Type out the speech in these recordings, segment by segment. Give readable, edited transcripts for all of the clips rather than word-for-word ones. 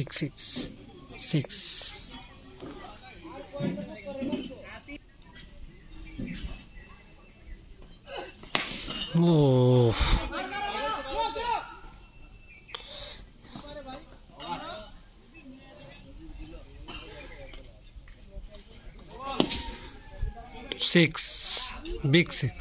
Big six. Six. Oh. Six. Big six.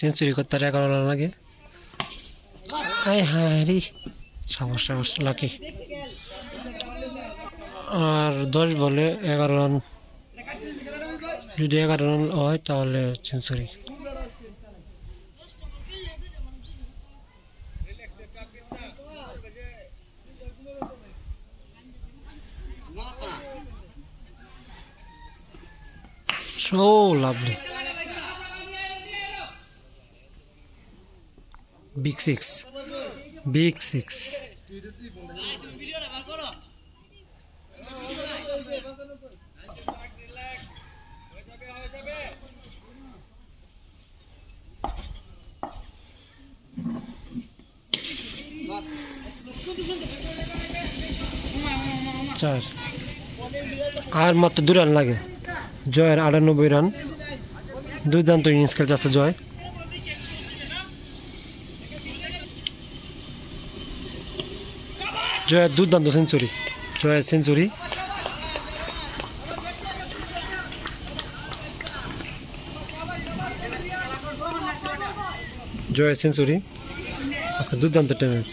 Century করতে 11 run লাগে। হায় হায় রে, সমস্যা লাকি। আর 10 বলে 11 রান, যদি 11 রান হয় তাহলে century. So lovely. Big six. Big six. চার আর মাত্র 2 রান লাগে। জয়ের 98 রান, দুর্দান্ত ইনিংস খেলছে জয়। জয়ের দুর্দান্ত সেঞ্চুরি, জয়ের সেঞ্চুরি। জয়ের সেঞ্চুরি, আজকে দুর্দান্ত টেনিস।